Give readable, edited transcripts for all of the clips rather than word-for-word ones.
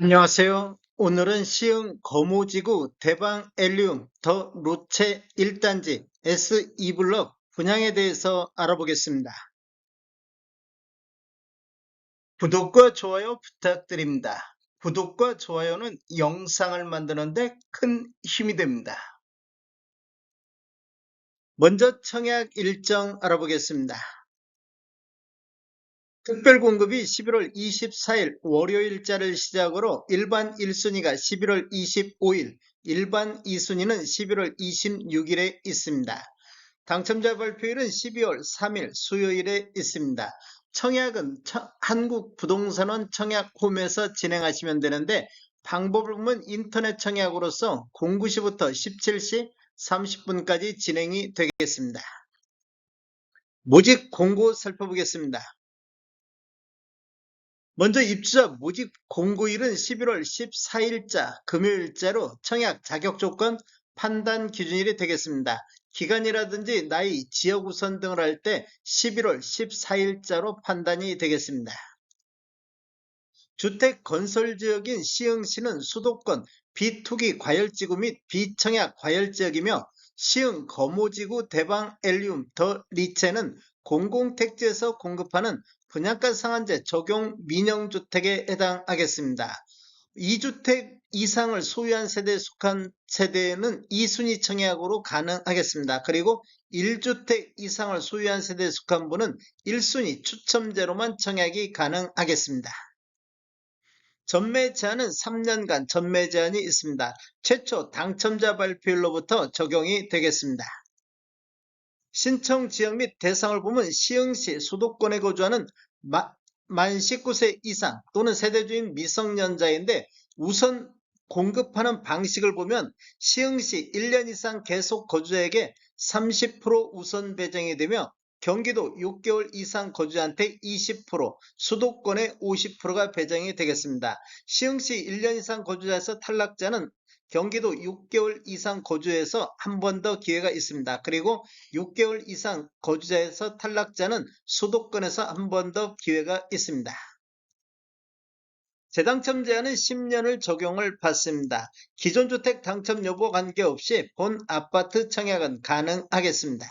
안녕하세요. 오늘은 시흥 거무지구 대방 엘리움 더 로체 1단지 S2블럭 분양에 대해서 알아보겠습니다. 구독과 좋아요 부탁드립니다. 구독과 좋아요는 영상을 만드는데 큰 힘이 됩니다. 먼저 청약 일정 알아보겠습니다. 특별공급이 11월 24일 월요일자를 시작으로 일반 1순위가 11월 25일, 일반 2순위는 11월 26일에 있습니다. 당첨자 발표일은 12월 3일 수요일에 있습니다. 청약은 한국부동산원 청약홈에서 진행하시면 되는데 방법을 보면 인터넷 청약으로서 09시부터 17시 30분까지 진행이 되겠습니다. 모집 공고 살펴보겠습니다. 먼저 입주자 모집 공고일은 11월 14일자 금요일자로 청약 자격 조건 판단 기준일이 되겠습니다. 기간이라든지 나이, 지역 우선 등을 할 때 11월 14일자로 판단이 되겠습니다. 주택 건설 지역인 시흥시는 수도권 비투기 과열지구 및 비청약 과열지역이며 시흥 거무지구 대방 엘리움 더 리체는 공공택지에서 공급하는 분양가 상한제 적용 민영주택에 해당하겠습니다. 2주택 이상을 소유한 세대에 속한 세대는 2순위 청약으로 가능하겠습니다. 그리고 1주택 이상을 소유한 세대에 속한 분은 1순위 추첨제로만 청약이 가능하겠습니다. 전매 제한은 3년간 전매 제한이 있습니다. 최초 당첨자 발표일로부터 적용이 되겠습니다. 신청 지역 및 대상을 보면 시흥시 수도권에 거주하는 만 19세 이상 또는 세대주인 미성년자인데 우선 공급하는 방식을 보면 시흥시 1년 이상 계속 거주자에게 30% 우선 배정이 되며 경기도 6개월 이상 거주자한테 20%, 수도권에 50%가 배정이 되겠습니다. 시흥시 1년 이상 거주자에서 탈락자는 경기도 6개월 이상 거주해서 한 번 더 기회가 있습니다. 그리고 6개월 이상 거주자에서 탈락자는 수도권에서 한 번 더 기회가 있습니다. 재당첨 제한은 10년을 적용을 받습니다. 기존 주택 당첨 여부 관계없이 본 아파트 청약은 가능하겠습니다.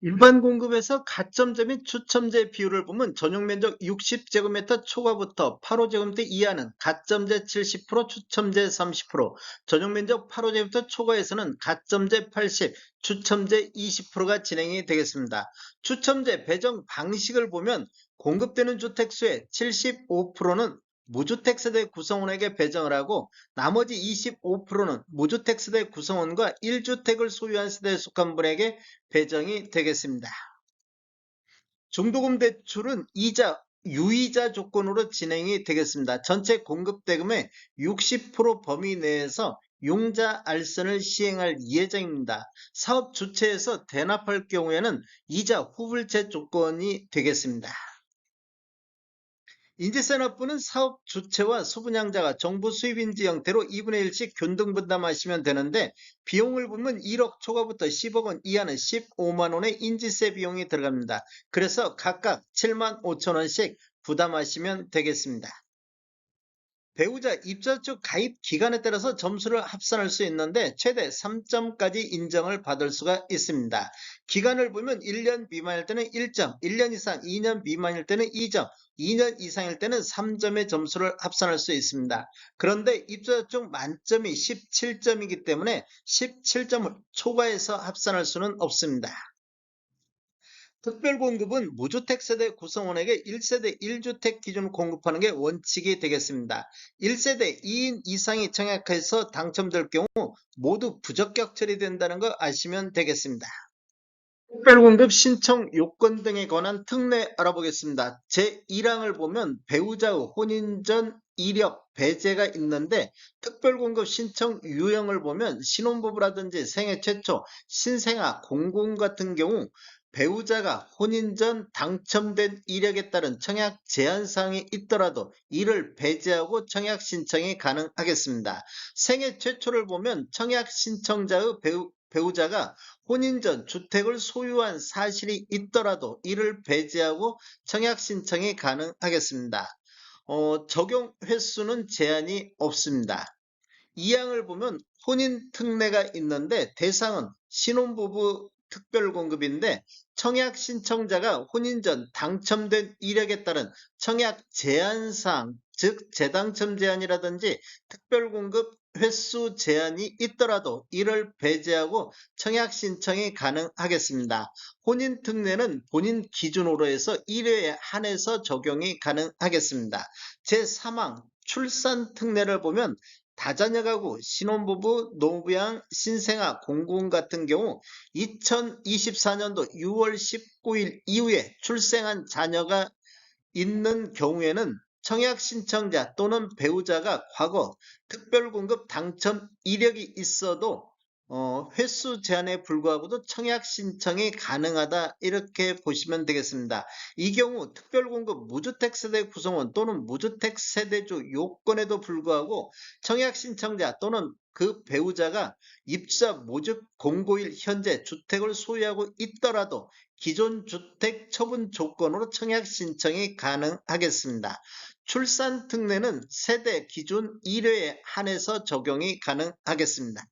일반 공급에서 가점제 및 추첨제 비율을 보면 전용면적 60제곱미터 초과부터 8호제곱미터 이하는 가점제 70%, 추첨제 30%, 전용면적 8호제곱미터 초과에서는 가점제 80, 추첨제 20%가 진행이 되겠습니다. 추첨제 배정 방식을 보면 공급되는 주택수의 75%는 무주택 세대 구성원에게 배정을 하고 나머지 25%는 무주택 세대 구성원과 1주택을 소유한 세대에 속한 분에게 배정이 되겠습니다. 중도금 대출은 이자, 유이자 조건으로 진행이 되겠습니다. 전체 공급대금의 60% 범위 내에서 융자 알선을 시행할 예정입니다. 사업 주체에서 대납할 경우에는 이자 후불제 조건이 되겠습니다. 인재산업부는 사업 주체와 소분양자가 정부 수입인지 형태로 2분의 1씩 균등분담하시면 되는데 비용을 보면 1억 초과부터 10억 원 이하는 15만 원의 인지세 비용이 들어갑니다. 그래서 각각 7만 5천 원씩 부담하시면 되겠습니다. 배우자 입주자 가입 기간에 따라서 점수를 합산할 수 있는데 최대 3점까지 인정을 받을 수가 있습니다. 기간을 보면 1년 미만일 때는 1점, 1년 이상 2년 미만일 때는 2점, 2년 이상일 때는 3점의 점수를 합산할 수 있습니다. 그런데 입주자 중 만점이 17점이기 때문에 17점을 초과해서 합산할 수는 없습니다. 특별공급은 무주택 세대 구성원에게 1세대 1주택 기준 공급하는 게 원칙이 되겠습니다. 1세대 2인 이상이 청약해서 당첨될 경우 모두 부적격 처리된다는 거 아시면 되겠습니다. 특별공급 신청 요건 등에 관한 특례 알아보겠습니다. 제1항을 보면 배우자의 혼인 전 이력 배제가 있는데 특별공급 신청 유형을 보면 신혼부부라든지 생애 최초, 신생아, 공공 같은 경우 배우자가 혼인 전 당첨된 이력에 따른 청약 제한사항이 있더라도 이를 배제하고 청약 신청이 가능하겠습니다. 생애 최초를 보면 청약 신청자의 배우자가 혼인 전 주택을 소유한 사실이 있더라도 이를 배제하고 청약 신청이 가능하겠습니다. 적용 횟수는 제한이 없습니다. 2항을 보면 혼인 특례가 있는데 대상은 신혼부부 특별공급인데 청약 신청자가 혼인 전 당첨된 이력에 따른 청약 제한사항, 즉 재당첨 제한이라든지 특별공급 횟수 제한이 있더라도 이를 배제하고 청약 신청이 가능하겠습니다. 혼인 특례는 본인 기준으로 해서 1회에 한해서 적용이 가능하겠습니다. 제3항 출산 특례를 보면 다자녀 가구, 신혼부부, 노부양, 신생아, 공군 같은 경우 2024년도 6월 19일 이후에 출생한 자녀가 있는 경우에는 청약 신청자 또는 배우자가 과거 특별공급 당첨 이력이 있어도 횟수 제한에 불구하고도 청약 신청이 가능하다 이렇게 보시면 되겠습니다. 이 경우 특별공급 무주택 세대 구성원 또는 무주택 세대주 요건에도 불구하고 청약 신청자 또는 그 배우자가 입주자 모집 공고일 현재 주택을 소유하고 있더라도 기존 주택 처분 조건으로 청약 신청이 가능하겠습니다. 출산 특례는 세대 기준 1회에 한해서 적용이 가능하겠습니다.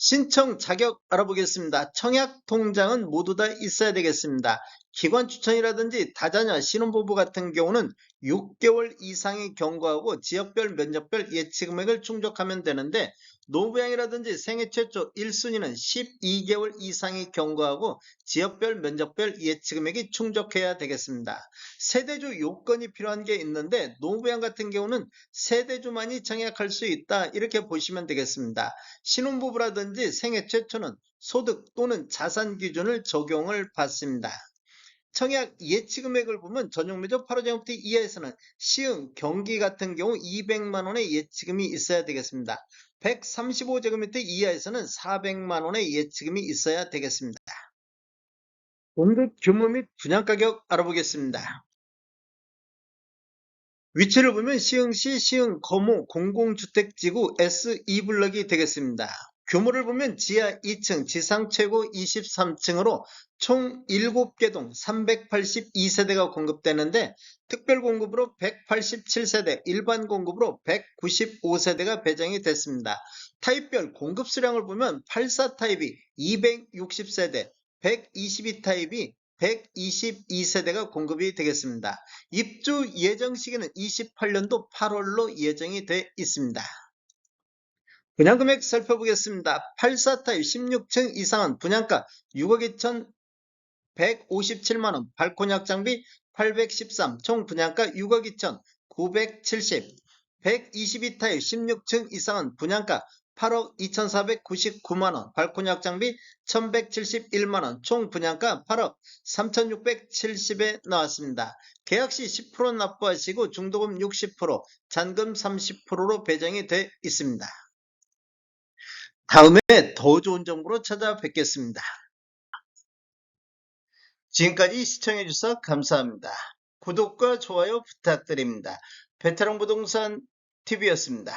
신청 자격 알아보겠습니다. 청약 통장은 모두 다 있어야 되겠습니다. 기관 추천이라든지 다자녀 신혼부부 같은 경우는 6개월 이상이 경과하고 지역별 면적별 예치 금액을 충족하면 되는데 노부양이라든지 생애 최초 1순위는 12개월 이상이 경과하고 지역별 면적별 예치 금액이 충족해야 되겠습니다. 세대주 요건이 필요한 게 있는데 노부양 같은 경우는 세대주만이 청약할 수 있다 이렇게 보시면 되겠습니다. 신혼부부라든지 생애 최초는 소득 또는 자산 기준을 적용을 받습니다. 청약 예치 금액을 보면 전용면적 8호제곱미터 이하에서는 시흥, 경기 같은 경우 200만 원의 예치금이 있어야 되겠습니다. 135제곱미터 이하에서는 400만 원의 예치금이 있어야 되겠습니다. 공급 규모 및 분양가격 알아보겠습니다. 위치를 보면 시흥시 시흥 거모 공공주택지구 S2블럭이 되겠습니다. 규모를 보면 지하 2층, 지상 최고 23층으로 총 7개 동 382세대가 공급되는데 특별 공급으로 187세대, 일반 공급으로 195세대가 배정이 됐습니다. 타입별 공급 수량을 보면 84 타입이 260세대, 122 타입이 122세대가 공급이 되겠습니다. 입주 예정 시기는 28년도 8월로 예정이 돼 있습니다. 분양금액 살펴보겠습니다. 84타입 16층 이상은 분양가 6억 2,157만원, 발코니 확장비 813, 총 분양가 6억 2,970, 122타입 16층 이상은 분양가 8억 2,499만원, 발코니 확장비 1,171만원, 총 분양가 8억 3,670에 나왔습니다. 계약시 10% 납부하시고 중도금 60%, 잔금 30%로 배정이 돼 있습니다. 다음에 더 좋은 정보로 찾아뵙겠습니다. 지금까지 시청해주셔서 감사합니다. 구독과 좋아요 부탁드립니다. 베테랑 부동산 TV였습니다.